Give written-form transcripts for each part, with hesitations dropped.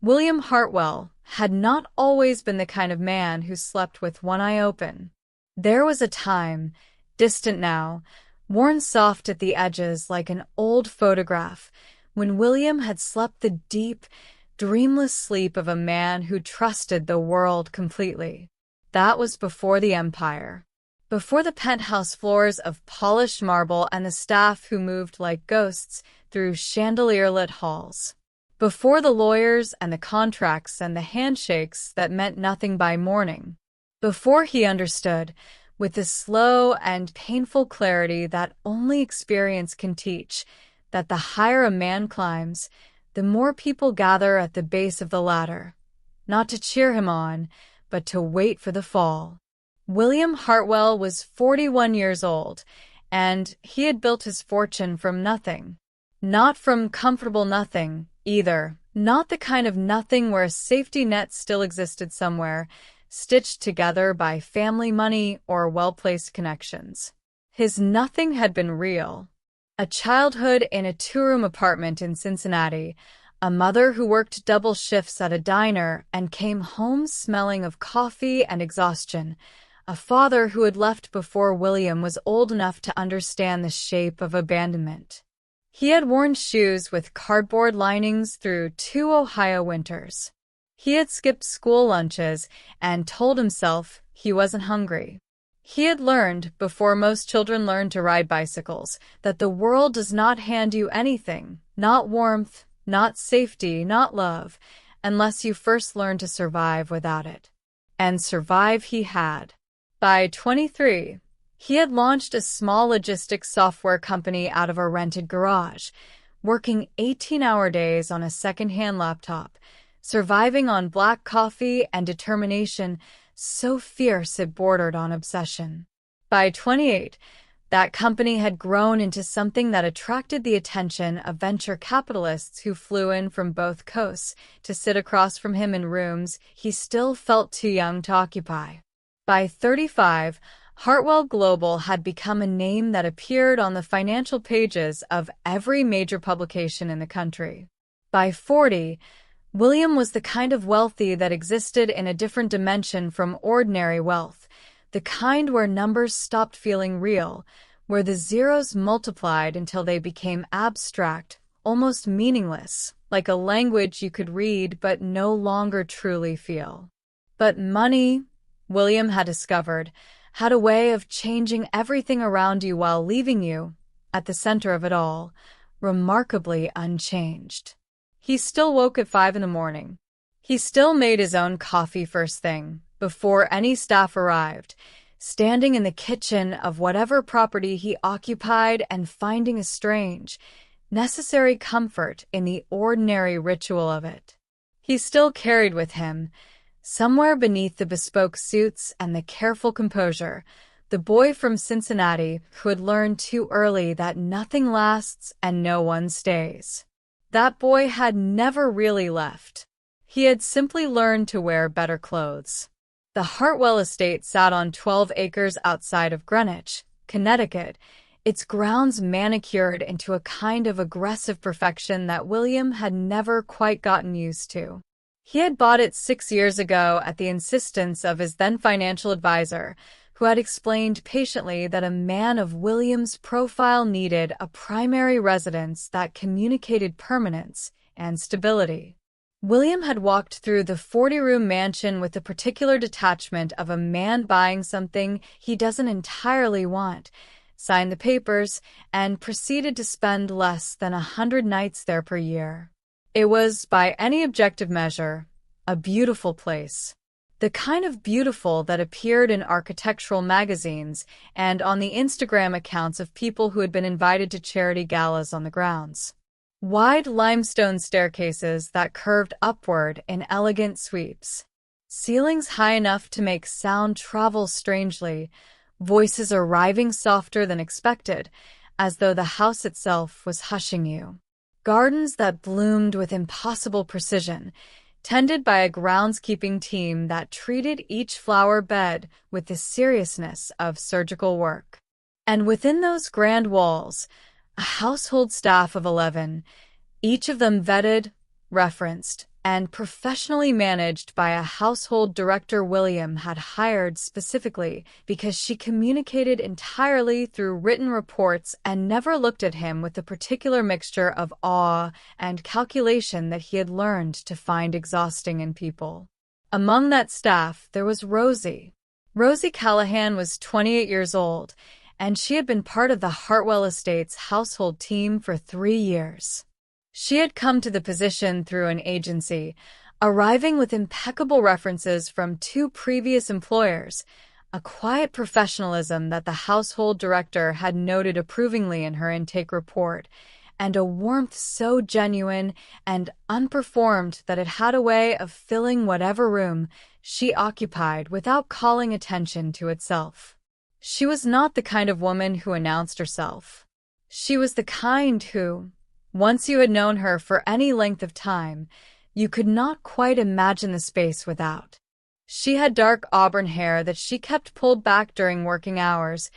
William Hartwell had not always been the kind of man who slept with one eye open. There was a time, distant now, worn soft at the edges like an old photograph, when William had slept the deep, dreamless sleep of a man who trusted the world completely. That was before the empire. Before the penthouse floors of polished marble and the staff who moved like ghosts through chandelier-lit halls. Before the lawyers and the contracts and the handshakes that meant nothing by morning. Before he understood, with the slow and painful clarity that only experience can teach, that the higher a man climbs, the more people gather at the base of the ladder, not to cheer him on, but to wait for the fall. William Hartwell was 41 years old, and he had built his fortune from nothing. Not from comfortable nothing, either. Not the kind of nothing where a safety net still existed somewhere, stitched together by family money or well-placed connections. His nothing had been real. A childhood in a two-room apartment in Cincinnati, a mother who worked double shifts at a diner and came home smelling of coffee and exhaustion, a father who had left before William was old enough to understand the shape of abandonment. He had worn shoes with cardboard linings through 2 Ohio winters. He had skipped school lunches and told himself he wasn't hungry. He had learned, before most children learn to ride bicycles, that the world does not hand you anything, not warmth, not safety, not love, unless you first learn to survive without it. And survive he had. By 23, he had launched a small logistics software company out of a rented garage, working 18-hour days on a second-hand laptop, surviving on black coffee and determination so fierce it bordered on obsession. By 28, that company had grown into something that attracted the attention of venture capitalists who flew in from both coasts to sit across from him in rooms he still felt too young to occupy. By 35, Hartwell Global had become a name that appeared on the financial pages of every major publication in the country. By 40, William was the kind of wealthy that existed in a different dimension from ordinary wealth, the kind where numbers stopped feeling real, where the zeros multiplied until they became abstract, almost meaningless, like a language you could read but no longer truly feel. But money, William had discovered, had a way of changing everything around you while leaving you, at the center of it all, remarkably unchanged. He still woke at 5 in the morning. He still made his own coffee first thing, before any staff arrived, standing in the kitchen of whatever property he occupied and finding a strange, necessary comfort in the ordinary ritual of it. He still carried with him, somewhere beneath the bespoke suits and the careful composure, the boy from Cincinnati who had learned too early that nothing lasts and no one stays. That boy had never really left. He had simply learned to wear better clothes. The Hartwell estate sat on 12 acres outside of Greenwich, Connecticut, its grounds manicured into a kind of aggressive perfection that William had never quite gotten used to. He had bought it 6 years ago at the insistence of his then financial advisor, who had explained patiently that a man of William's profile needed a primary residence that communicated permanence and stability. William had walked through the 40-room mansion with the particular detachment of a man buying something he doesn't entirely want, signed the papers, and proceeded to spend less than 100 nights there per year. It was, by any objective measure, a beautiful place. The kind of beautiful that appeared in architectural magazines and on the Instagram accounts of people who had been invited to charity galas on the grounds. Wide limestone staircases that curved upward in elegant sweeps. Ceilings high enough to make sound travel strangely, voices arriving softer than expected, as though the house itself was hushing you. Gardens that bloomed with impossible precision, tended by a groundskeeping team that treated each flower bed with the seriousness of surgical work. And within those grand walls, a household staff of 11, each of them vetted, referenced, and professionally managed by a household director William had hired specifically because she communicated entirely through written reports and never looked at him with the particular mixture of awe and calculation that he had learned to find exhausting in people. Among that staff, there was Rosie. Rosie Callahan was 28 years old, and she had been part of the Hartwell Estates household team for 3 years. She had come to the position through an agency, arriving with impeccable references from 2 previous employers, a quiet professionalism that the household director had noted approvingly in her intake report, and a warmth so genuine and unperformed that it had a way of filling whatever room she occupied without calling attention to itself. She was not the kind of woman who announced herself. She was the kind who, once you had known her for any length of time, you could not quite imagine the space without. She had dark auburn hair that she kept pulled back during working hours,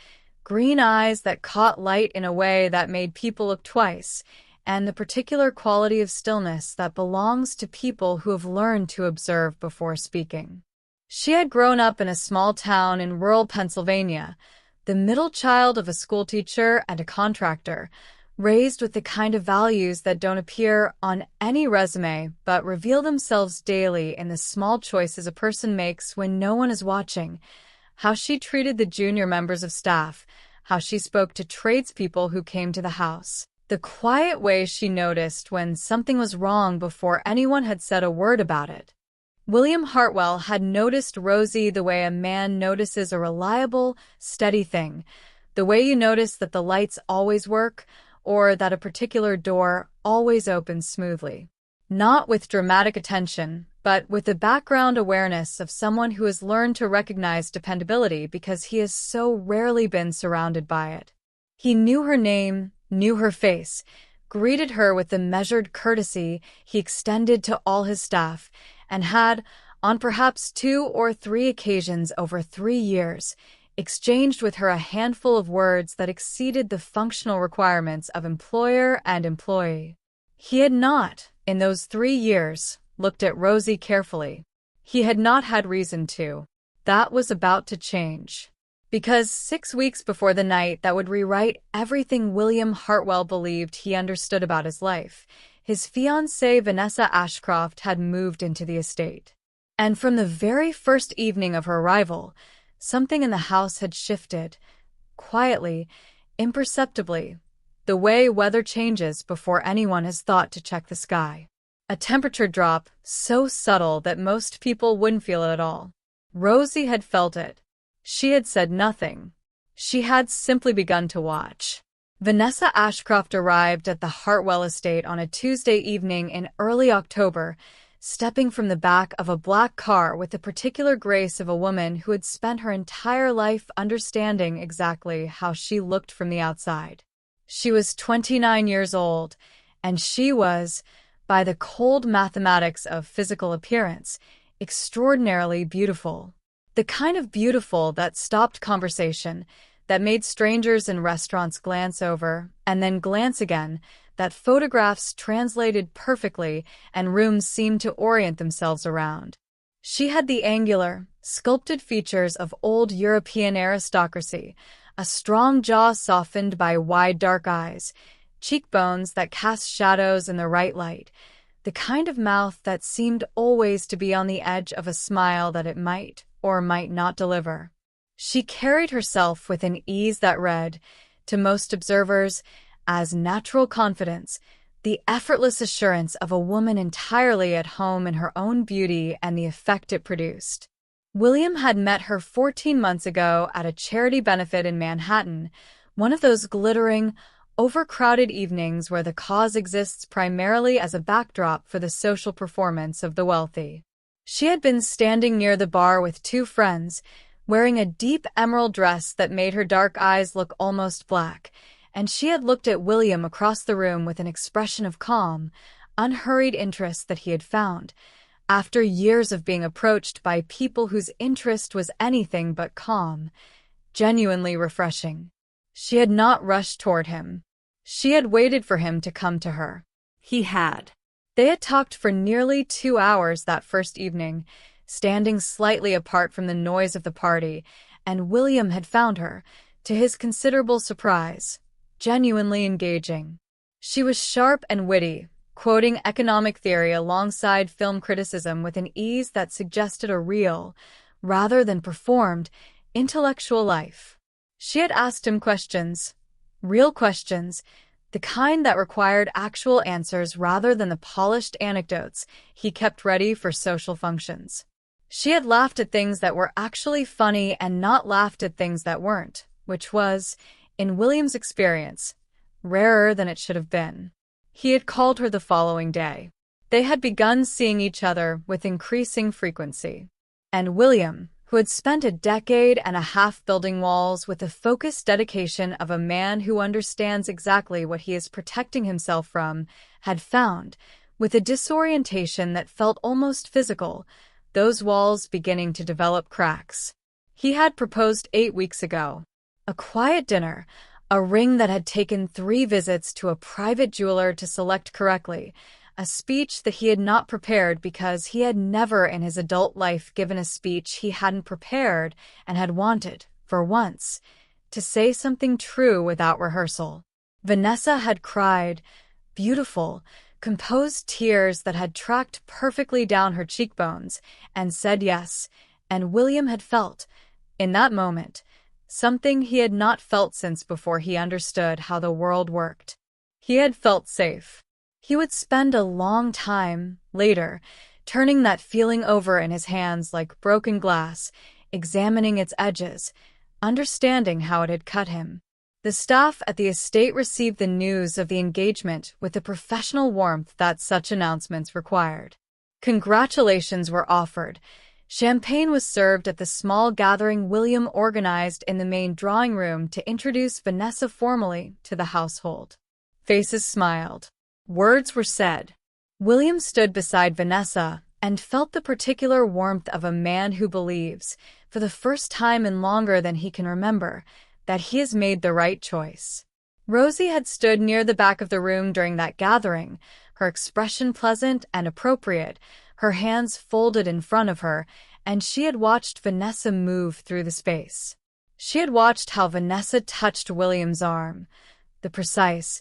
green eyes that caught light in a way that made people look twice, and the particular quality of stillness that belongs to people who have learned to observe before speaking. She had grown up in a small town in rural Pennsylvania, the middle child of a schoolteacher and a contractor, raised with the kind of values that don't appear on any resume but reveal themselves daily in the small choices a person makes when no one is watching. How she treated the junior members of staff, how she spoke to tradespeople who came to the house, the quiet way she noticed when something was wrong before anyone had said a word about it. William Hartwell had noticed Rosie the way a man notices a reliable, steady thing, the way you notice that the lights always work, or that a particular door always opens smoothly. Not with dramatic attention, but with the background awareness of someone who has learned to recognize dependability because he has so rarely been surrounded by it. He knew her name, knew her face, greeted her with the measured courtesy he extended to all his staff, and had, on perhaps 2 or 3 occasions over 3 years, exchanged with her a handful of words that exceeded the functional requirements of employer and employee. He had not, in those 3 years, looked at Rosie carefully. He had not had reason to. That was about to change. Because 6 weeks before the night that would rewrite everything William Hartwell believed he understood about his life, his fiancée Vanessa Ashcroft had moved into the estate. And from the very first evening of her arrival, something in the house had shifted, quietly, imperceptibly, the way weather changes before anyone has thought to check the sky. A temperature drop so subtle that most people wouldn't feel it at all. Rosie had felt it. She had said nothing. She had simply begun to watch. Vanessa Ashcroft arrived at the Hartwell estate on a Tuesday evening in early October, stepping from the back of a black car with the particular grace of a woman who had spent her entire life understanding exactly how she looked from the outside. She was 29 years old, and she was, by the cold mathematics of physical appearance, extraordinarily beautiful. The kind of beautiful that stopped conversation, that made strangers in restaurants glance over and then glance again, that photographs translated perfectly and rooms seemed to orient themselves around. She had the angular, sculpted features of old European aristocracy, a strong jaw softened by wide dark eyes, cheekbones that cast shadows in the right light, the kind of mouth that seemed always to be on the edge of a smile that it might or might not deliver. She carried herself with an ease that read, to most observers, as natural confidence, the effortless assurance of a woman entirely at home in her own beauty and the effect it produced. William had met her 14 months ago at a charity benefit in Manhattan, one of those glittering, overcrowded evenings where the cause exists primarily as a backdrop for the social performance of the wealthy. She had been standing near the bar with 2 friends, wearing a deep emerald dress that made her dark eyes look almost black, and she had looked at William across the room with an expression of calm, unhurried interest that he had found, after years of being approached by people whose interest was anything but calm, genuinely refreshing. She had not rushed toward him. She had waited for him to come to her. He had. They had talked for nearly 2 hours that first evening, standing slightly apart from the noise of the party, and William had found her, to his considerable surprise, genuinely engaging. She was sharp and witty, quoting economic theory alongside film criticism with an ease that suggested a real, rather than performed, intellectual life. She had asked him questions, real questions, the kind that required actual answers rather than the polished anecdotes he kept ready for social functions. She had laughed at things that were actually funny and not laughed at things that weren't, which was, in William's experience, rarer than it should have been. He had called her the following day. They had begun seeing each other with increasing frequency. And William, who had spent a decade and a half building walls with the focused dedication of a man who understands exactly what he is protecting himself from, had found, with a disorientation that felt almost physical, those walls beginning to develop cracks. He had proposed 8 weeks ago. A quiet dinner, a ring that had taken 3 visits to a private jeweler to select correctly, a speech that he had not prepared because he had never in his adult life given a speech he hadn't prepared and had wanted, for once, to say something true without rehearsal. Vanessa had cried, beautiful, composed tears that had tracked perfectly down her cheekbones, and said yes, and William had felt, in that moment, something he had not felt since before he understood how the world worked. He had felt safe. He would spend a long time, later, turning that feeling over in his hands like broken glass, examining its edges, understanding how it had cut him. The staff at the estate received the news of the engagement with the professional warmth that such announcements required. Congratulations were offered. Champagne was served at the small gathering William organized in the main drawing room to introduce Vanessa formally to the household. Faces smiled. Words were said. William stood beside Vanessa and felt the particular warmth of a man who believes, for the first time in longer than he can remember, that he has made the right choice. Rosie had stood near the back of the room during that gathering, her expression pleasant and appropriate, her hands folded in front of her, and she had watched Vanessa move through the space. She had watched how Vanessa touched William's arm, the precise,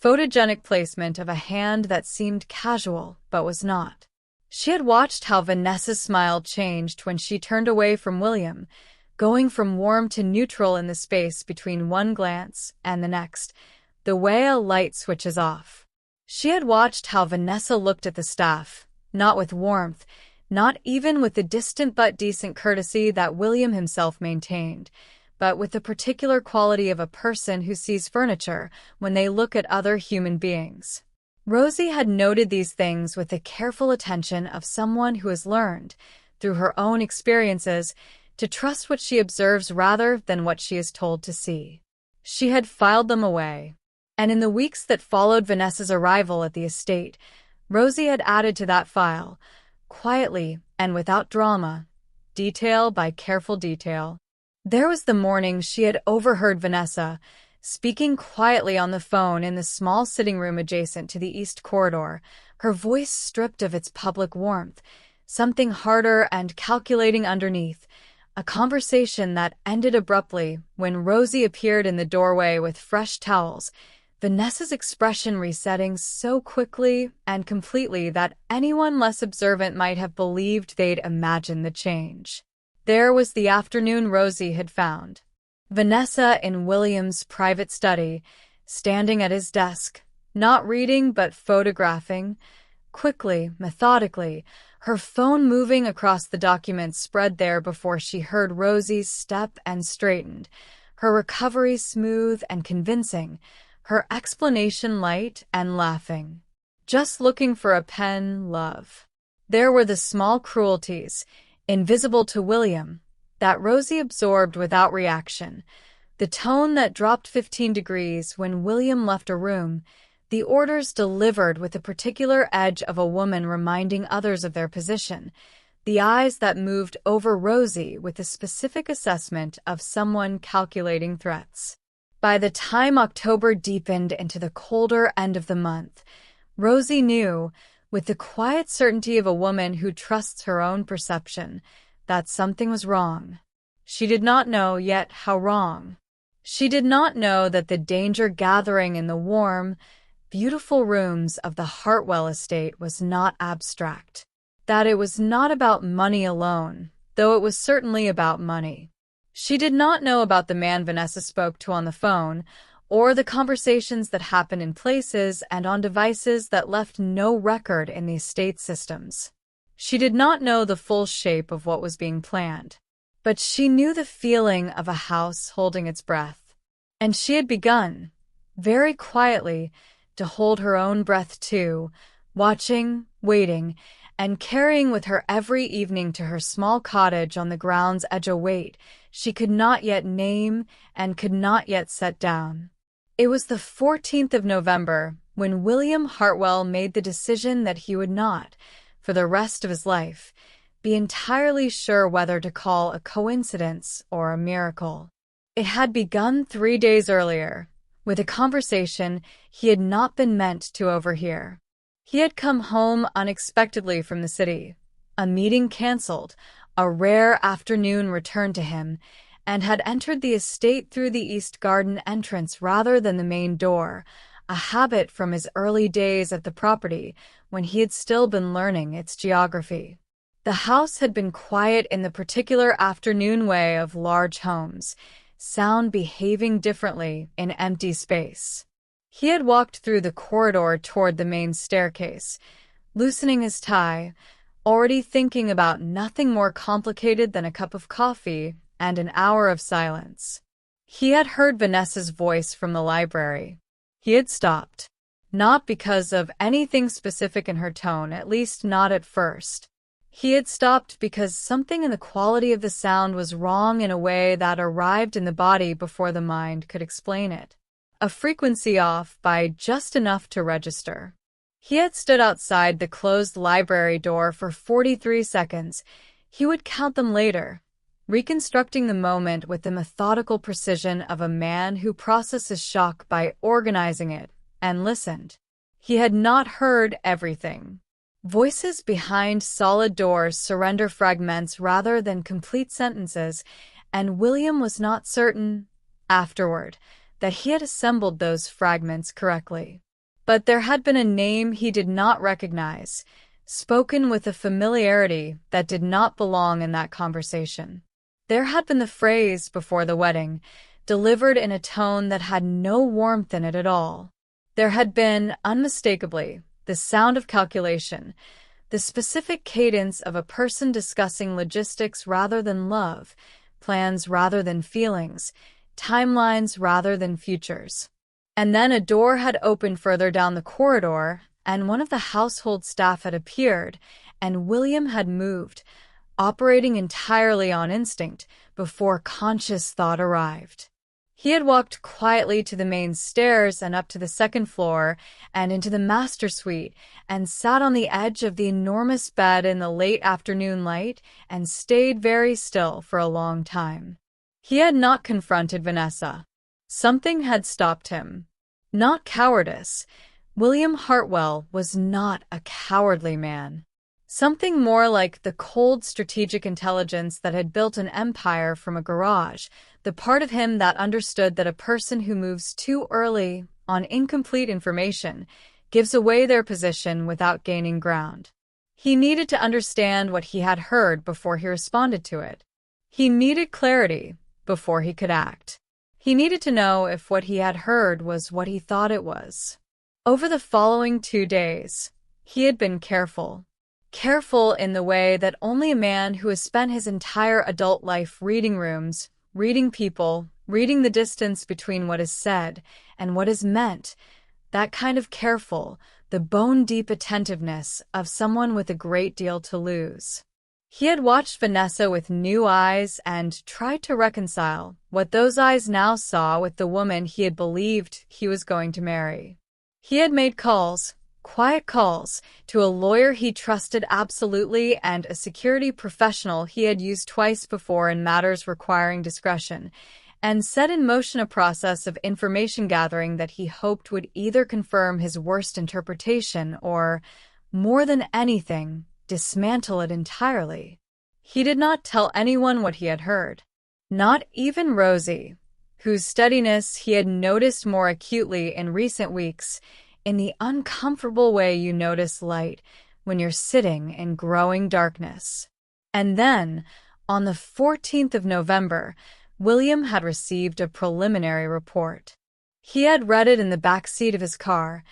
photogenic placement of a hand that seemed casual but was not. She had watched how Vanessa's smile changed when she turned away from William, going from warm to neutral in the space between one glance and the next, the way a light switches off. She had watched how Vanessa looked at the staff, not with warmth, not even with the distant but decent courtesy that William himself maintained, but with the particular quality of a person who sees furniture when they look at other human beings. Rosie had noted these things with the careful attention of someone who has learned, through her own experiences, to trust what she observes rather than what she is told to see. She had filed them away, and in the weeks that followed Vanessa's arrival at the estate, Rosie had added to that file, quietly and without drama, detail by careful detail. There was the morning she had overheard Vanessa, speaking quietly on the phone in the small sitting room adjacent to the east corridor, her voice stripped of its public warmth, something harder and calculating underneath, a conversation that ended abruptly when Rosie appeared in the doorway with fresh towels, Vanessa's expression resetting so quickly and completely that anyone less observant might have believed they'd imagined the change. There was the afternoon Rosie had found. Vanessa in William's private study, standing at his desk, not reading but photographing, quickly, methodically, her phone moving across the documents spread there before she heard Rosie's step and straightened, her recovery smooth and convincing, her explanation light and laughing. Just looking for a pen, love. There were the small cruelties, invisible to William, that Rosie absorbed without reaction, the tone that dropped 15 degrees when William left a room, the orders delivered with the particular edge of a woman reminding others of their position, the eyes that moved over Rosie with a specific assessment of someone calculating threats. By the time October deepened into the colder end of the month, Rosie knew, with the quiet certainty of a woman who trusts her own perception, that something was wrong. She did not know yet how wrong. She did not know that the danger gathering in the warm, beautiful rooms of the Hartwell estate was not abstract. That it was not about money alone, though it was certainly about money. She did not know about the man Vanessa spoke to on the phone, or the conversations that happened in places and on devices that left no record in the estate systems. She did not know the full shape of what was being planned. But she knew the feeling of a house holding its breath. And she had begun, very quietly, to hold her own breath too, watching, waiting, and carrying with her every evening to her small cottage on the ground's edge a weight she could not yet name and could not yet set down. It was the 14th of November when William Hartwell made the decision that he would not, for the rest of his life, be entirely sure whether to call a coincidence or a miracle. It had begun 3 days earlier, with a conversation he had not been meant to overhear. He had come home unexpectedly from the city, a meeting cancelled, a rare afternoon returned to him, and had entered the estate through the east garden entrance rather than the main door, a habit from his early days at the property when he had still been learning its geography. The house had been quiet in the particular afternoon way of large homes, sound behaving differently in empty space. He had walked through the corridor toward the main staircase, loosening his tie, already thinking about nothing more complicated than a cup of coffee and an hour of silence. He had heard Vanessa's voice from the library. He had stopped, not because of anything specific in her tone, at least not at first. He had stopped because something in the quality of the sound was wrong in a way that arrived in the body before the mind could explain it. A frequency off by just enough to register. He had stood outside the closed library door for 43 seconds. He would count them later, reconstructing the moment with the methodical precision of a man who processes shock by organizing it, and listened. He had not heard everything. Voices behind solid doors surrender fragments rather than complete sentences, and William was not certain, afterward, that he had assembled those fragments correctly. But there had been a name he did not recognize, spoken with a familiarity that did not belong in that conversation. There had been the phrase before the wedding, delivered in a tone that had no warmth in it at all. There had been, unmistakably, the sound of calculation, the specific cadence of a person discussing logistics rather than love, plans rather than feelings, timelines rather than futures. And then a door had opened further down the corridor, and one of the household staff had appeared, and William had moved, operating entirely on instinct, before conscious thought arrived. He had walked quietly to the main stairs and up to the second floor and into the master suite and sat on the edge of the enormous bed in the late afternoon light and stayed very still for a long time. He had not confronted Vanessa. Something had stopped him. Not cowardice. William Hartwell was not a cowardly man. Something more like the cold strategic intelligence that had built an empire from a garage, the part of him that understood that a person who moves too early on incomplete information gives away their position without gaining ground. He needed to understand what he had heard before he responded to it. He needed clarity before he could act. He needed to know if what he had heard was what he thought it was. Over the following 2 days, he had been careful. Careful in the way that only a man who has spent his entire adult life reading rooms, reading people, reading the distance between what is said and what is meant, that kind of careful, the bone-deep attentiveness of someone with a great deal to lose. He had watched Vanessa with new eyes and tried to reconcile what those eyes now saw with the woman he had believed he was going to marry. He had made calls, quiet calls, to a lawyer he trusted absolutely and a security professional he had used twice before in matters requiring discretion, and set in motion a process of information gathering that he hoped would either confirm his worst interpretation or, More than anything, dismantle it entirely. He did not tell anyone what he had heard. Not even Rosie, whose steadiness he had noticed more acutely in recent weeks, in the uncomfortable way you notice light when you're sitting in growing darkness. And then, on the 14th of November, William had received a preliminary report. He had read it in the back seat of his car,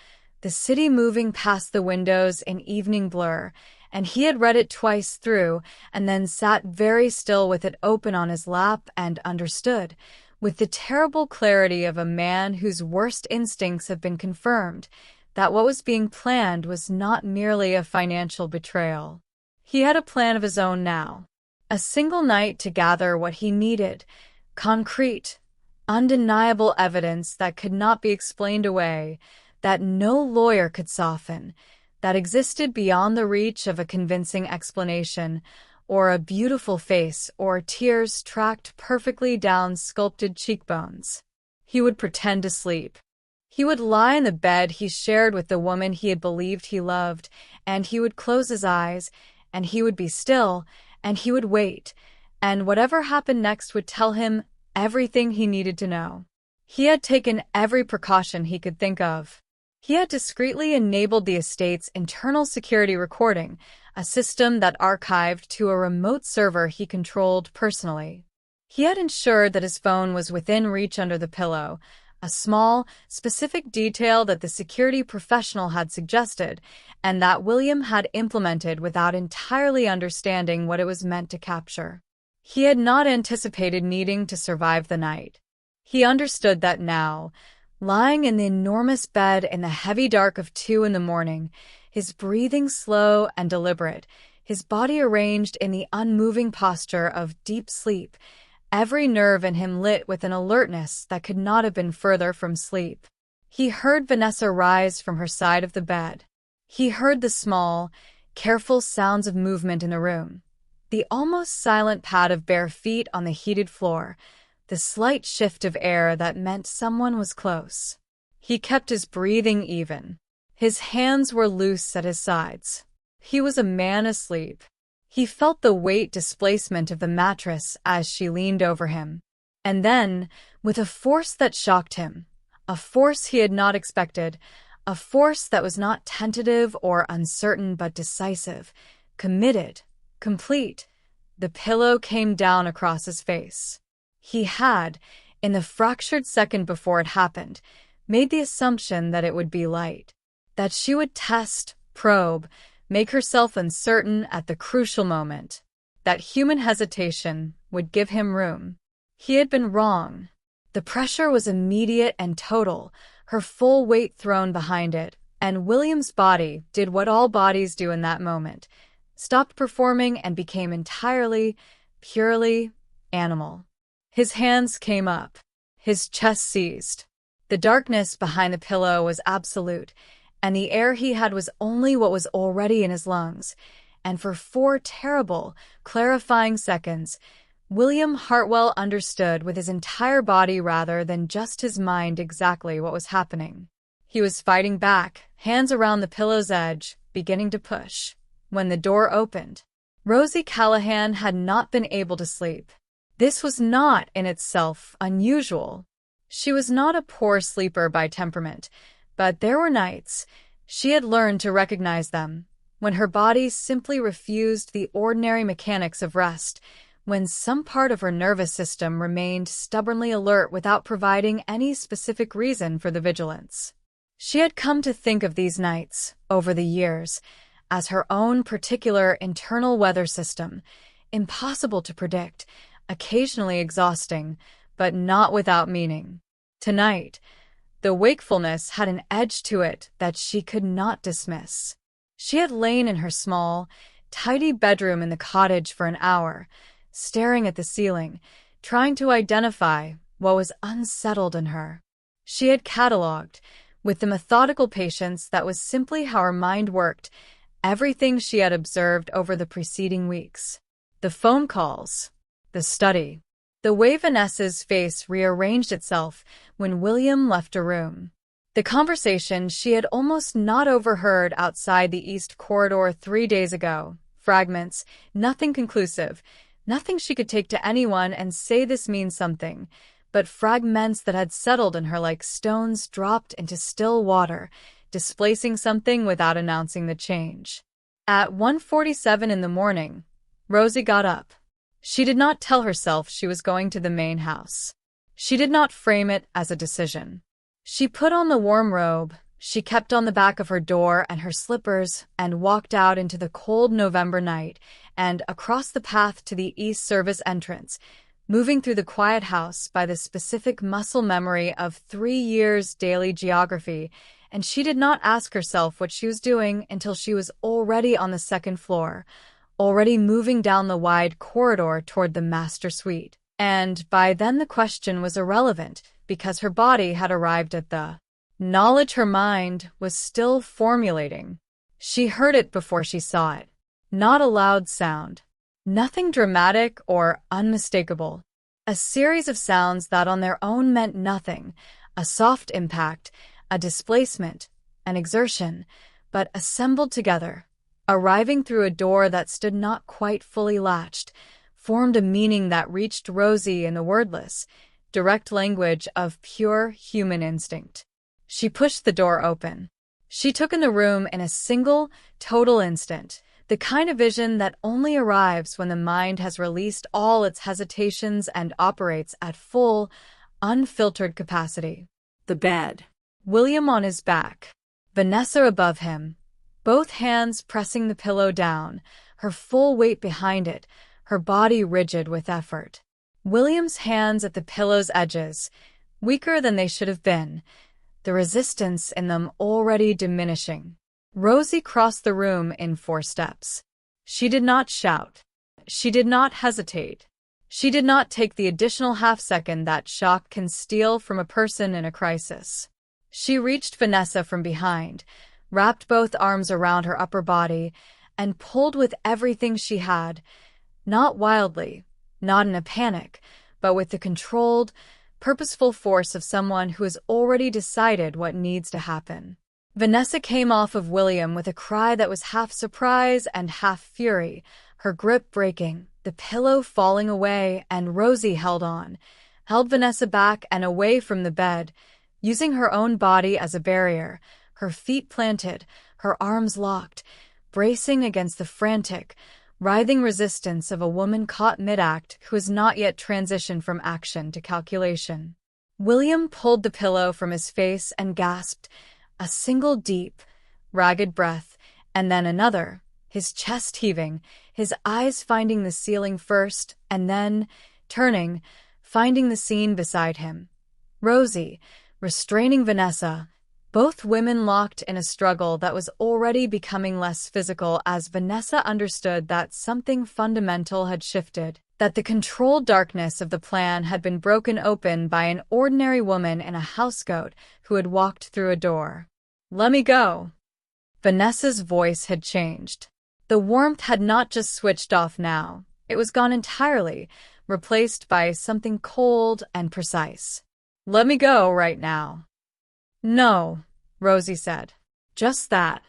the city moving past the windows in evening blur, and he had read it twice through and then sat very still with it open on his lap and understood, with the terrible clarity of a man whose worst instincts have been confirmed, that what was being planned was not merely a financial betrayal. He had a plan of his own now. A single night to gather what he needed, concrete, undeniable evidence that could not be explained away, that no lawyer could soften, that existed beyond the reach of a convincing explanation, or a beautiful face, or tears tracked perfectly down sculpted cheekbones. He would pretend to sleep. He would lie in the bed he shared with the woman he had believed he loved, and he would close his eyes, and he would be still, and he would wait, and whatever happened next would tell him everything he needed to know. He had taken every precaution he could think of. He had discreetly enabled the estate's internal security recording, a system that archived to a remote server he controlled personally. He had ensured that his phone was within reach under the pillow, a small, specific detail that the security professional had suggested, and that William had implemented without entirely understanding what it was meant to capture. He had not anticipated needing to survive the night. He understood that now, lying in the enormous bed in the heavy dark of 2 a.m, his breathing slow and deliberate, his body arranged in the unmoving posture of deep sleep, every nerve in him lit with an alertness that could not have been further from sleep. He heard Vanessa rise from her side of the bed. He heard the small, careful sounds of movement in the room, the almost silent pad of bare feet on the heated floor, the slight shift of air that meant someone was close. He kept his breathing even. His hands were loose at his sides. He was a man asleep. He felt the weight displacement of the mattress as she leaned over him. And then, with a force that shocked him, a force he had not expected, a force that was not tentative or uncertain but decisive, committed, complete, the pillow came down across his face. He had, in the fractured second before it happened, made the assumption that it would be light, that she would test, probe, make herself uncertain at the crucial moment, that human hesitation would give him room. He had been wrong. The pressure was immediate and total, her full weight thrown behind it, and William's body did what all bodies do in that moment, stopped performing and became entirely, purely animal. His hands came up. His chest seized. The darkness behind the pillow was absolute, and the air he had was only what was already in his lungs. And for 4 terrible, clarifying seconds, William Hartwell understood with his entire body rather than just his mind exactly what was happening. He was fighting back, hands around the pillow's edge, beginning to push, when the door opened. Rosie Callahan had not been able to sleep. This was not, in itself, unusual. She was not a poor sleeper by temperament, but there were nights, she had learned to recognize them, when her body simply refused the ordinary mechanics of rest, when some part of her nervous system remained stubbornly alert without providing any specific reason for the vigilance. She had come to think of these nights, over the years, as her own particular internal weather system, impossible to predict, occasionally exhausting, but not without meaning. Tonight, the wakefulness had an edge to it that she could not dismiss. She had lain in her small, tidy bedroom in the cottage for an hour, staring at the ceiling, trying to identify what was unsettled in her. She had catalogued, with the methodical patience that was simply how her mind worked, everything she had observed over the preceding weeks. The phone calls, the study, the way Vanessa's face rearranged itself when William left a room. The conversation she had almost not overheard outside the East Corridor 3 days ago. Fragments, nothing conclusive, nothing she could take to anyone and say this means something, but fragments that had settled in her like stones dropped into still water, displacing something without announcing the change. At 1:47 in the morning, Rosie got up. She did not tell herself she was going to the main house. She did not frame it as a decision. She put on the warm robe, she kept on the back of her door and her slippers, and walked out into the cold November night and across the path to the East Service entrance, moving through the quiet house by the specific muscle memory of 3 years' daily geography, and she did not ask herself what she was doing until she was already on the second floor, already moving down the wide corridor toward the master suite. And by then the question was irrelevant, because her body had arrived at the knowledge her mind was still formulating. She heard it before she saw it. Not a loud sound. Nothing dramatic or unmistakable. A series of sounds that on their own meant nothing. A soft impact, a displacement, an exertion, but assembled together, arriving through a door that stood not quite fully latched, formed a meaning that reached Rosie in the wordless, direct language of pure human instinct. She pushed the door open. She took in the room in a single, total instant, the kind of vision that only arrives when the mind has released all its hesitations and operates at full, unfiltered capacity. The bed. William on his back. Vanessa above him, both hands pressing the pillow down, her full weight behind it, her body rigid with effort. William's hands at the pillow's edges, weaker than they should have been, the resistance in them already diminishing. Rosie crossed the room in 4 steps. She did not shout. She did not hesitate. She did not take the additional half-second that shock can steal from a person in a crisis. She reached Vanessa from behind, wrapped both arms around her upper body, and pulled with everything she had, not wildly, not in a panic, but with the controlled, purposeful force of someone who has already decided what needs to happen. Vanessa came off of William with a cry that was half surprise and half fury, her grip breaking, the pillow falling away, and Rosie held Vanessa back and away from the bed, using her own body as a barrier, her feet planted, her arms locked, bracing against the frantic, writhing resistance of a woman caught mid-act who has not yet transitioned from action to calculation. William pulled the pillow from his face and gasped, a single deep, ragged breath, and then another, his chest heaving, his eyes finding the ceiling first, and then, turning, finding the scene beside him. Rosie, restraining Vanessa, both women locked in a struggle that was already becoming less physical as Vanessa understood that something fundamental had shifted, that the controlled darkness of the plan had been broken open by an ordinary woman in a housecoat who had walked through a door. "Let me go." Vanessa's voice had changed. The warmth had not just switched off now, it was gone entirely, replaced by something cold and precise. "Let me go right now." "No," Rosie said. "Just that."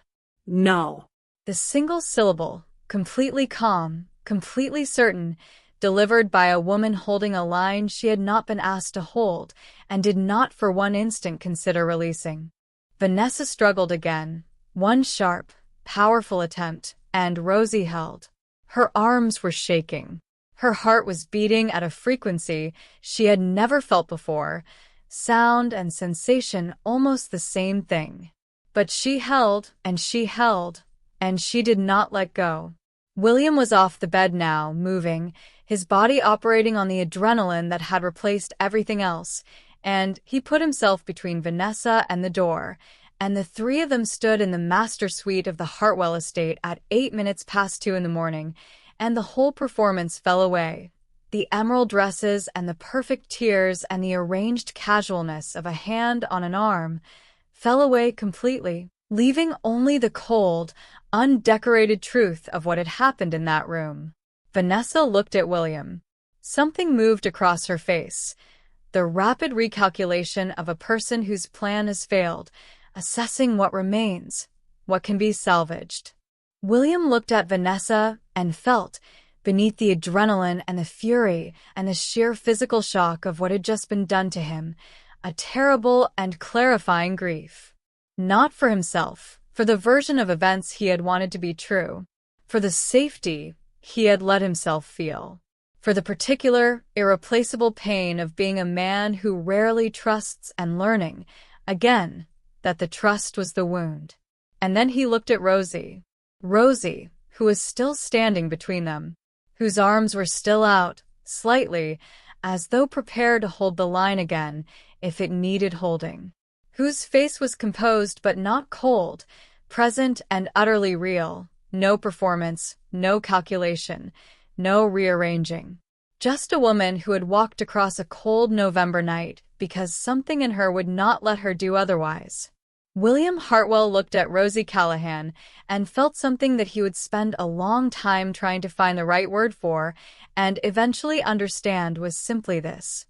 "No." The single syllable, completely calm, completely certain, delivered by a woman holding a line she had not been asked to hold and did not for one instant consider releasing. Vanessa struggled again, one sharp, powerful attempt, and Rosie held. Her arms were shaking. Her heart was beating at a frequency she had never felt before, sound and sensation almost the same thing. But she held, and she held, and she did not let go. William was off the bed now, moving, his body operating on the adrenaline that had replaced everything else, and he put himself between Vanessa and the door, and the 3 of them stood in the master suite of the Hartwell estate at 2:08 in the morning, and the whole performance fell away. The emerald dresses and the perfect tears and the arranged casualness of a hand on an arm fell away completely, leaving only the cold, undecorated truth of what had happened in that room. Vanessa looked at William. Something moved across her face, the rapid recalculation of a person whose plan has failed, assessing what remains, what can be salvaged. William looked at Vanessa and felt, beneath the adrenaline and the fury and the sheer physical shock of what had just been done to him, a terrible and clarifying grief. Not for himself, for the version of events he had wanted to be true, for the safety he had let himself feel, for the particular, irreplaceable pain of being a man who rarely trusts and learning, again, that the trust was the wound. And then he looked at Rosie, who was still standing between them, whose arms were still out, slightly, as though prepared to hold the line again if it needed holding, whose face was composed but not cold, present and utterly real, no performance, no calculation, no rearranging. Just a woman who had walked across a cold November night because something in her would not let her do otherwise. William Hartwell looked at Rosie Callahan and felt something that he would spend a long time trying to find the right word for and eventually understand was simply this: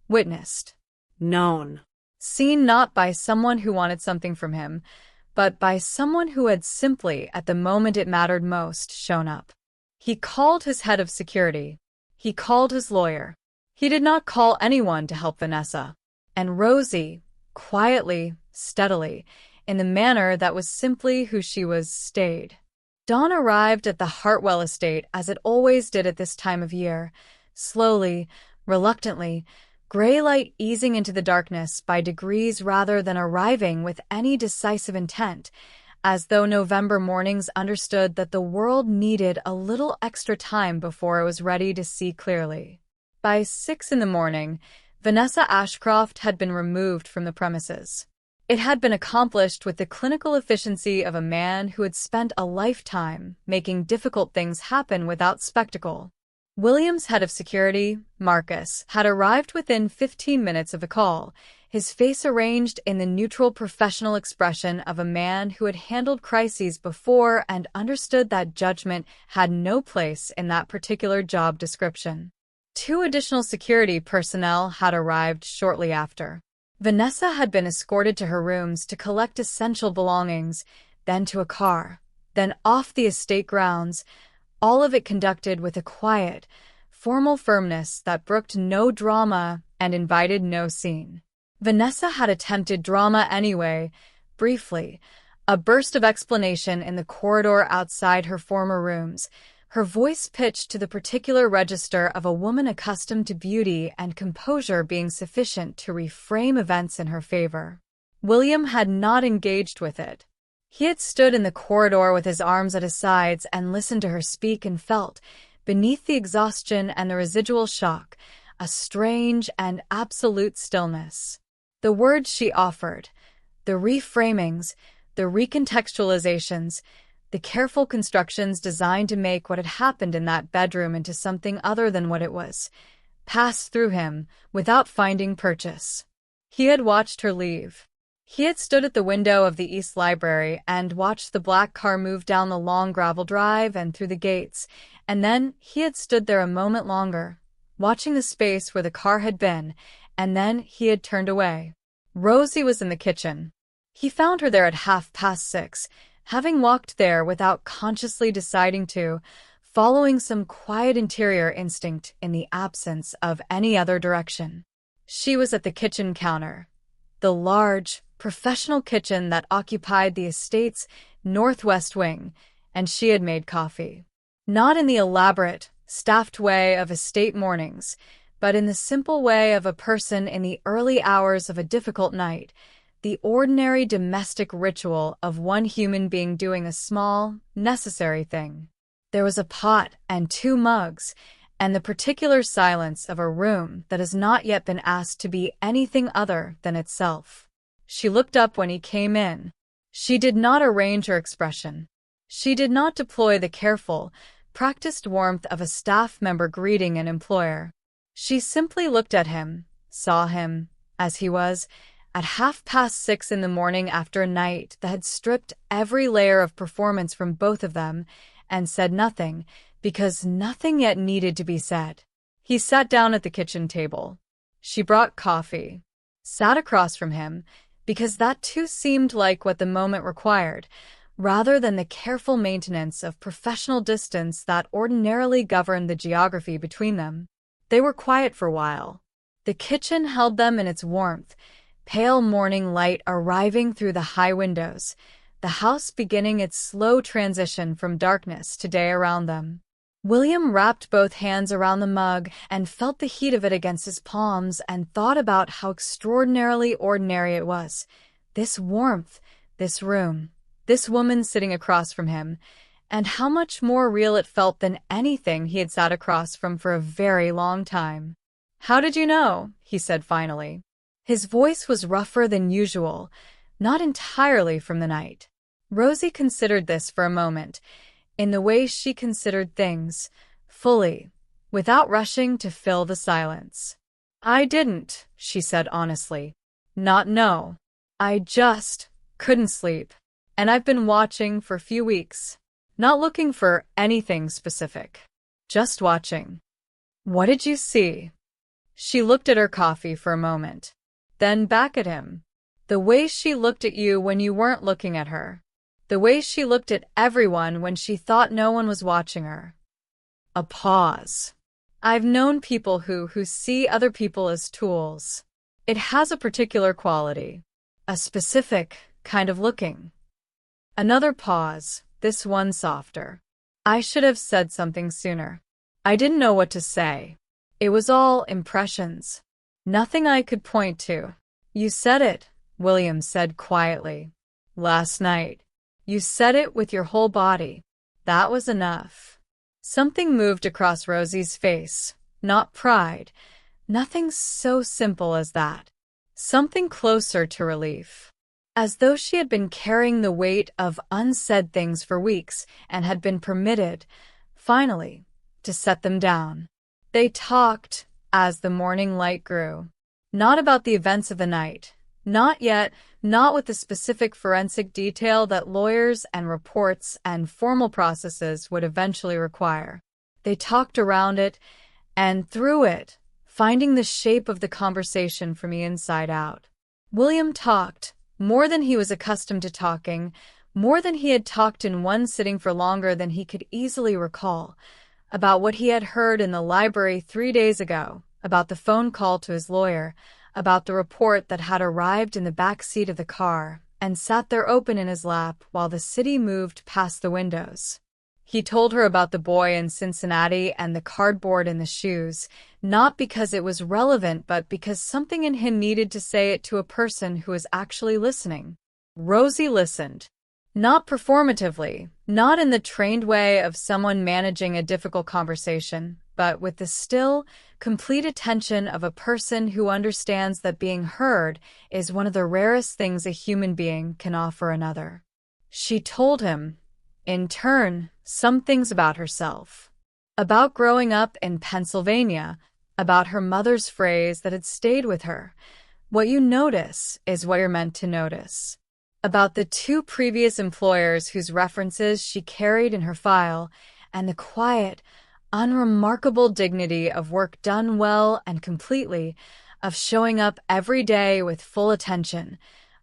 witnessed. Known. Seen not by someone who wanted something from him, but by someone who had simply, at the moment it mattered most, shown up. He called his head of security. He called his lawyer. He did not call anyone to help Vanessa. And Rosie, quietly, steadily, in the manner that was simply who she was, stayed. Dawn arrived at the Hartwell estate as it always did at this time of year, slowly, reluctantly, gray light easing into the darkness by degrees rather than arriving with any decisive intent, as though November mornings understood that the world needed a little extra time before it was ready to see clearly. By 6 a.m, Vanessa Ashcroft had been removed from the premises. It had been accomplished with the clinical efficiency of a man who had spent a lifetime making difficult things happen without spectacle. William's head of security, Marcus, had arrived within 15 minutes of the call, his face arranged in the neutral professional expression of a man who had handled crises before and understood that judgment had no place in that particular job description. 2 additional security personnel had arrived shortly after. Vanessa had been escorted to her rooms to collect essential belongings, then to a car, then off the estate grounds, all of it conducted with a quiet, formal firmness that brooked no drama and invited no scene. Vanessa had attempted drama anyway, briefly, a burst of explanation in the corridor outside her former rooms, her voice pitched to the particular register of a woman accustomed to beauty and composure being sufficient to reframe events in her favor. William had not engaged with it. He had stood in the corridor with his arms at his sides and listened to her speak and felt, beneath the exhaustion and the residual shock, a strange and absolute stillness. The words she offered, the reframings, the recontextualizations, the careful constructions designed to make what had happened in that bedroom into something other than what it was, passed through him without finding purchase. He had watched her leave. He had stood at the window of the East Library and watched the black car move down the long gravel drive and through the gates, and then he had stood there a moment longer, watching the space where the car had been, and then he had turned away. Rosie was in the kitchen. He found her there at 6:30, having walked there without consciously deciding to, following some quiet interior instinct in the absence of any other direction. She was at the kitchen counter, the large, professional kitchen that occupied the estate's northwest wing, and she had made coffee. Not in the elaborate, staffed way of estate mornings, but in the simple way of a person in the early hours of a difficult night, the ordinary domestic ritual of one human being doing a small, necessary thing. There was a pot and 2 mugs, and the particular silence of a room that has not yet been asked to be anything other than itself. She looked up when he came in. She did not arrange her expression. She did not deploy the careful, practiced warmth of a staff member greeting an employer. She simply looked at him, saw him, as he was, at 6:30 a.m. after a night that had stripped every layer of performance from both of them, and said nothing, because nothing yet needed to be said. He sat down at the kitchen table. She brought coffee, sat across from him, because that too seemed like what the moment required, rather than the careful maintenance of professional distance that ordinarily governed the geography between them. They were quiet for a while. The kitchen held them in its warmth, pale morning light arriving through the high windows, the house beginning its slow transition from darkness to day around them. William wrapped both hands around the mug and felt the heat of it against his palms and thought about how extraordinarily ordinary it was. This warmth, this room, this woman sitting across from him, and how much more real it felt than anything he had sat across from for a very long time. "How did you know?" he said finally. His voice was rougher than usual, not entirely from the night. Rosie considered this for a moment, in the way she considered things, fully, without rushing to fill the silence. "I didn't," she said honestly. "Not know. I just couldn't sleep. And I've been watching for a few weeks. Not looking for anything specific. Just watching." "What did you see?" She looked at her coffee for a moment, then back at him. "The way she looked at you when you weren't looking at her. The way she looked at everyone when she thought no one was watching her." A pause. "I've known people who see other people as tools. It has a particular quality. A specific kind of looking." Another pause, this one softer. "I should have said something sooner. I didn't know what to say. It was all impressions. Nothing I could point to." "You said it," William said quietly. "Last night. You said it with your whole body. That was enough." Something moved across Rosie's face. Not pride. Nothing so simple as that. Something closer to relief. As though she had been carrying the weight of unsaid things for weeks and had been permitted, finally, to set them down. They talked as the morning light grew. Not about the events of the night. Not yet, not with the specific forensic detail that lawyers and reports and formal processes would eventually require. They talked around it and through it, finding the shape of the conversation from the inside out. William talked, more than he was accustomed to talking, more than he had talked in one sitting for longer than he could easily recall, about what he had heard in the library 3 days ago, about the phone call to his lawyer, about the report that had arrived in the back seat of the car and sat there open in his lap while the city moved past the windows. He told her about the boy in Cincinnati and the cardboard in the shoes, not because it was relevant but because something in him needed to say it to a person who was actually listening. Rosie listened. Not performatively, not in the trained way of someone managing a difficult conversation, but with the still, complete attention of a person who understands that being heard is one of the rarest things a human being can offer another. She told him, in turn, some things about herself. About growing up in Pennsylvania, about her mother's phrase that had stayed with her, "What you notice is what you're meant to notice." About the 2 previous employers whose references she carried in her file, and the quiet, unremarkable dignity of work done well and completely, of showing up every day with full attention,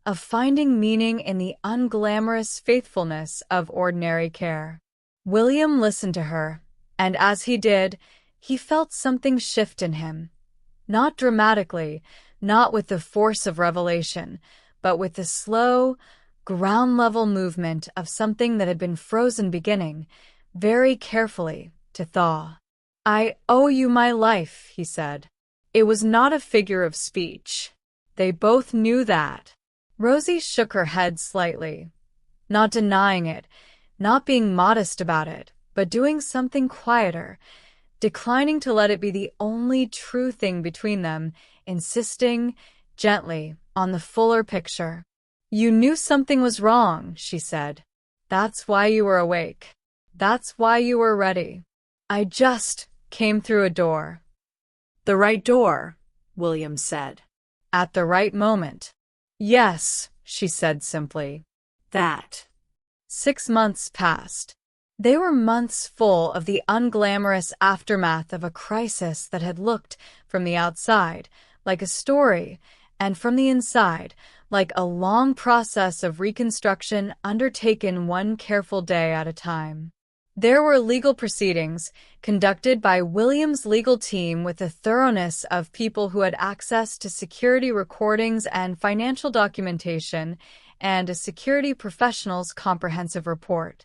of finding meaning in the unglamorous faithfulness of ordinary care. William listened to her, and as he did, he felt something shift in him. Not dramatically, not with the force of revelation, but with the slow, ground-level movement of something that had been frozen beginning, very carefully, to thaw. "I owe you my life," he said. It was not a figure of speech. They both knew that. Rosie shook her head slightly, not denying it, not being modest about it, but doing something quieter, declining to let it be the only true thing between them, insisting, gently, on the fuller picture. "You knew something was wrong," she said. "That's why you were awake. That's why you were ready. I just came through a door." "The right door," William said. "At the right moment." "Yes," she said simply. "That." 6 months passed. They were months full of the unglamorous aftermath of a crisis that had looked, from the outside, like a story, and from the inside, like a long process of reconstruction undertaken one careful day at a time. There were legal proceedings, conducted by William's legal team with the thoroughness of people who had access to security recordings and financial documentation, and a security professional's comprehensive report.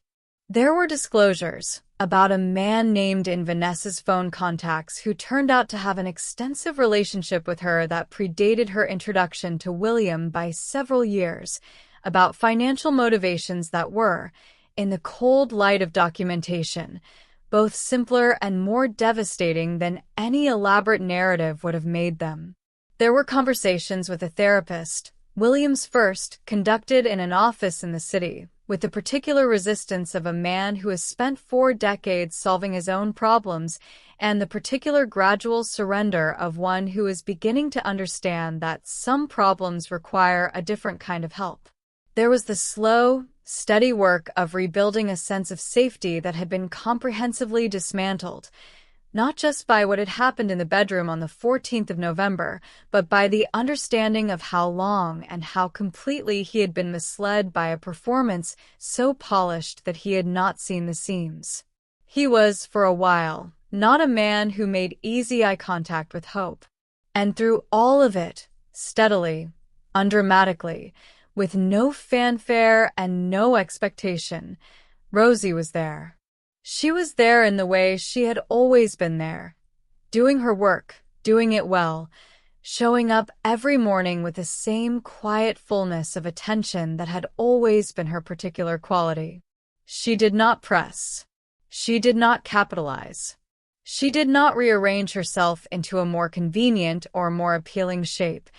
There were disclosures about a man named in Vanessa's phone contacts who turned out to have an extensive relationship with her that predated her introduction to William by several years, about financial motivations that were, in the cold light of documentation, both simpler and more devastating than any elaborate narrative would have made them. There were conversations with a therapist, William's first, conducted in an office in the city, with the particular resistance of a man who has spent 4 decades solving his own problems, and the particular gradual surrender of one who is beginning to understand that some problems require a different kind of help. There was the slow, steady work of rebuilding a sense of safety that had been comprehensively dismantled, not just by what had happened in the bedroom on the 14th of November, but by the understanding of how long and how completely he had been misled by a performance so polished that he had not seen the seams. He was, for a while, not a man who made easy eye contact with hope. And through all of it, steadily, undramatically, with no fanfare and no expectation, Rosie was there. She was there in the way she had always been there, doing her work, doing it well, showing up every morning with the same quiet fullness of attention that had always been her particular quality. She did not press. She did not capitalize. She did not rearrange herself into a more convenient or more appealing shape,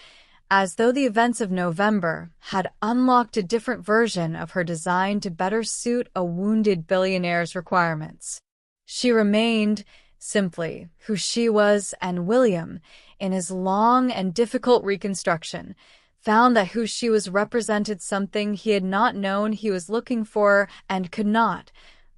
as though the events of November had unlocked a different version of her design to better suit a wounded billionaire's requirements. She remained, simply, who she was, and William, in his long and difficult reconstruction, found that who she was represented something he had not known he was looking for and could not,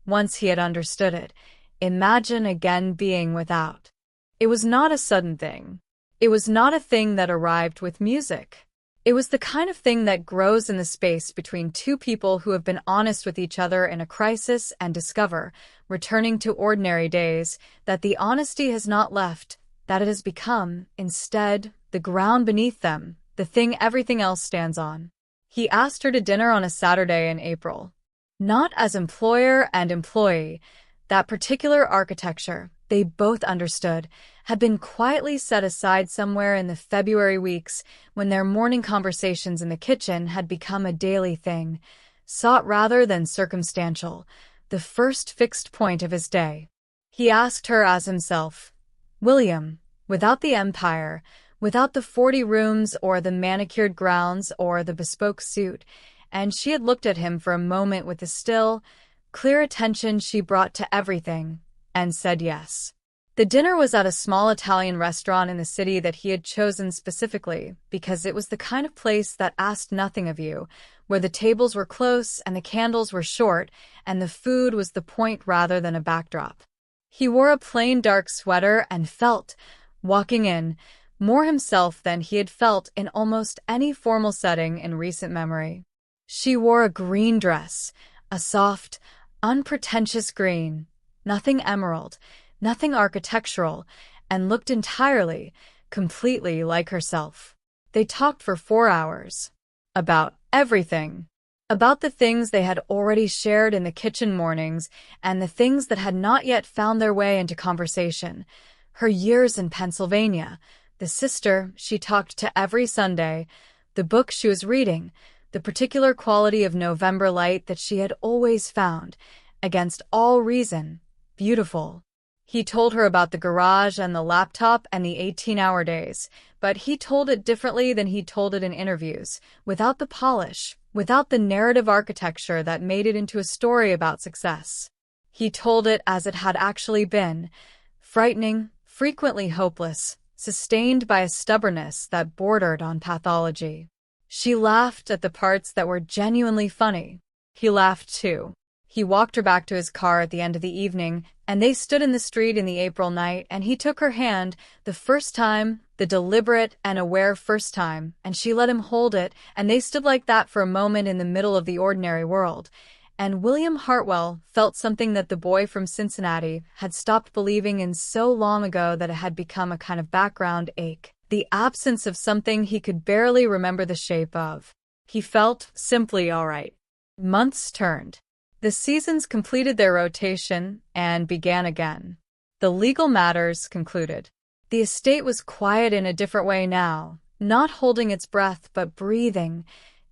once he had understood it, imagine again being without. It was not a sudden thing. It was not a thing that arrived with music. It was the kind of thing that grows in the space between two people who have been honest with each other in a crisis and discover, returning to ordinary days, that the honesty has not left, that it has become, instead, the ground beneath them, the thing everything else stands on. He asked her to dinner on a Saturday in April. Not as employer and employee. That particular architecture, they both understood, had been quietly set aside somewhere in the February weeks when their morning conversations in the kitchen had become a daily thing, sought rather than circumstantial, the first fixed point of his day. He asked her as himself, William, without the empire, without the 40 rooms or the manicured grounds or the bespoke suit, and she had looked at him for a moment with the still, clear attention she brought to everything, and said yes. The dinner was at a small Italian restaurant in the city that he had chosen specifically because it was the kind of place that asked nothing of you, where the tables were close and the candles were short and the food was the point rather than a backdrop. He wore a plain dark sweater and felt, walking in, more himself than he had felt in almost any formal setting in recent memory. She wore a green dress, a soft, unpretentious green, nothing emerald, nothing architectural, and looked entirely, completely like herself. They talked for 4 hours. About everything. About the things they had already shared in the kitchen mornings and the things that had not yet found their way into conversation. Her years in Pennsylvania, the sister she talked to every Sunday, the book she was reading, the particular quality of November light that she had always found, against all reason, beautiful. He told her about the garage and the laptop and the 18-hour days, but he told it differently than he told it in interviews, without the polish, without the narrative architecture that made it into a story about success. He told it as it had actually been, frightening, frequently hopeless, sustained by a stubbornness that bordered on pathology. She laughed at the parts that were genuinely funny. He laughed too. He walked her back to his car at the end of the evening, And they stood in the street in the April night, and he took her hand, the first time, the deliberate and aware first time, and she let him hold it, and they stood like that for a moment in the middle of the ordinary world. And William Hartwell felt something that the boy from Cincinnati had stopped believing in so long ago that it had become a kind of background ache, the absence of something he could barely remember the shape of. He felt simply all right. Months turned. The seasons completed their rotation and began again. The legal matters concluded. The estate was quiet in a different way now, not holding its breath but breathing,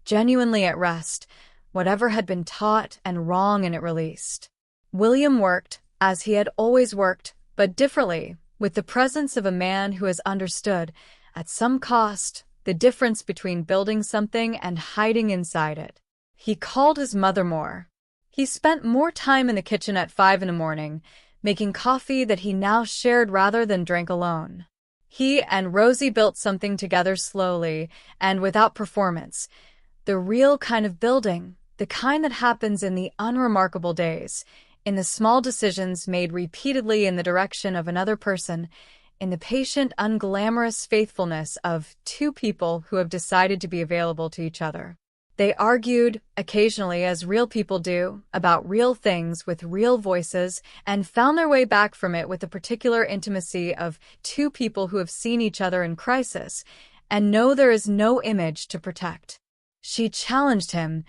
genuinely at rest, whatever had been taught and wrong in it released. William worked, as he had always worked, but differently, with the presence of a man who has understood, at some cost, the difference between building something and hiding inside it. He called his mother more. He spent more time in the kitchen at 5 a.m, making coffee that he now shared rather than drank alone. He and Rosie built something together slowly and without performance, the real kind of building, the kind that happens in the unremarkable days, in the small decisions made repeatedly in the direction of another person, in the patient, unglamorous faithfulness of two people who have decided to be available to each other. They argued, occasionally as real people do, about real things with real voices and found their way back from it with the particular intimacy of two people who have seen each other in crisis and know there is no image to protect. She challenged him,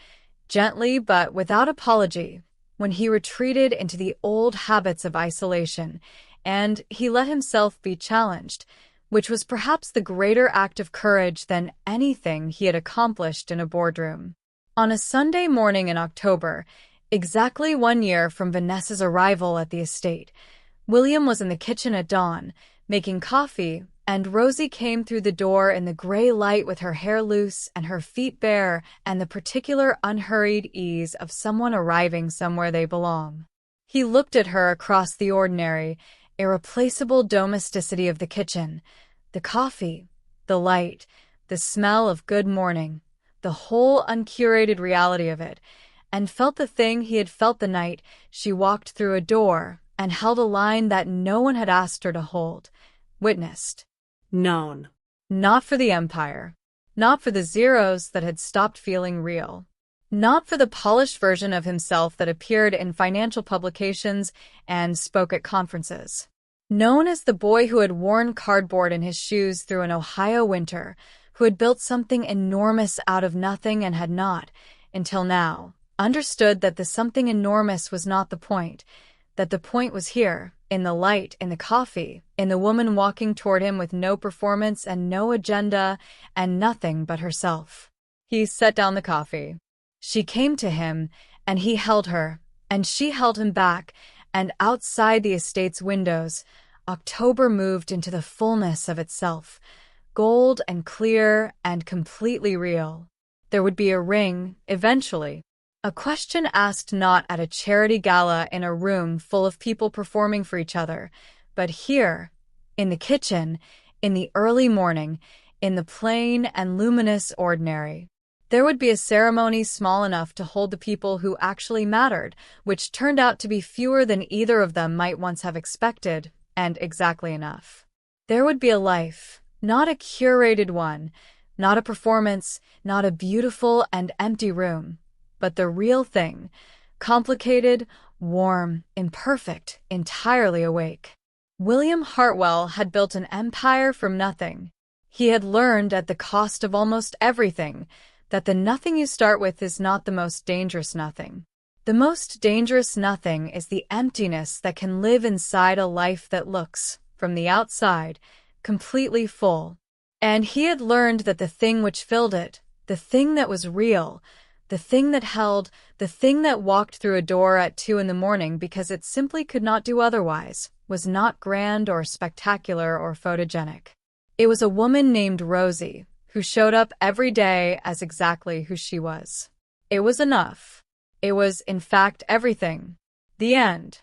gently but without apology, when he retreated into the old habits of isolation, and he let himself be challenged, which was perhaps the greater act of courage than anything he had accomplished in a boardroom. On a Sunday morning in October, exactly 1 year from Vanessa's arrival at the estate, William was in the kitchen at dawn, making coffee, and Rosie came through the door in the gray light with her hair loose and her feet bare and the particular unhurried ease of someone arriving somewhere they belong. He looked at her across the ordinary, irreplaceable domesticity of the kitchen, the coffee, the light, the smell of good morning, the whole uncurated reality of it, and felt the thing he had felt the night she walked through a door and held a line that no one had asked her to hold, witnessed. Known. Not for the empire, not for the zeros that had stopped feeling real, not for the polished version of himself that appeared in financial publications and spoke at conferences. Known as the boy who had worn cardboard in his shoes through an Ohio winter, who had built something enormous out of nothing and had not, until now, understood that the something enormous was not the point, that the point was here, in the light, in the coffee, in the woman walking toward him with no performance and no agenda and nothing but herself. He set down the coffee. She came to him, and he held her, and she held him back, and outside the estate's windows, October moved into the fullness of itself, gold and clear and completely real. There would be a ring, eventually. A question asked not at a charity gala in a room full of people performing for each other, but here, in the kitchen, in the early morning, in the plain and luminous ordinary. There would be a ceremony small enough to hold the people who actually mattered, which turned out to be fewer than either of them might once have expected, and exactly enough. There would be a life, not a curated one, not a performance, not a beautiful and empty room, but the real thing, complicated, warm, imperfect, entirely awake. William Hartwell had built an empire from nothing. He had learned at the cost of almost everything that the nothing you start with is not the most dangerous nothing. The most dangerous nothing is the emptiness that can live inside a life that looks, from the outside, completely full. And he had learned that the thing which filled it, the thing that was real, the thing that held, the thing that walked through a door at 2 a.m. because it simply could not do otherwise, was not grand or spectacular or photogenic. It was a woman named Rosie, who showed up every day as exactly who she was. It was enough. It was, in fact, everything. The end.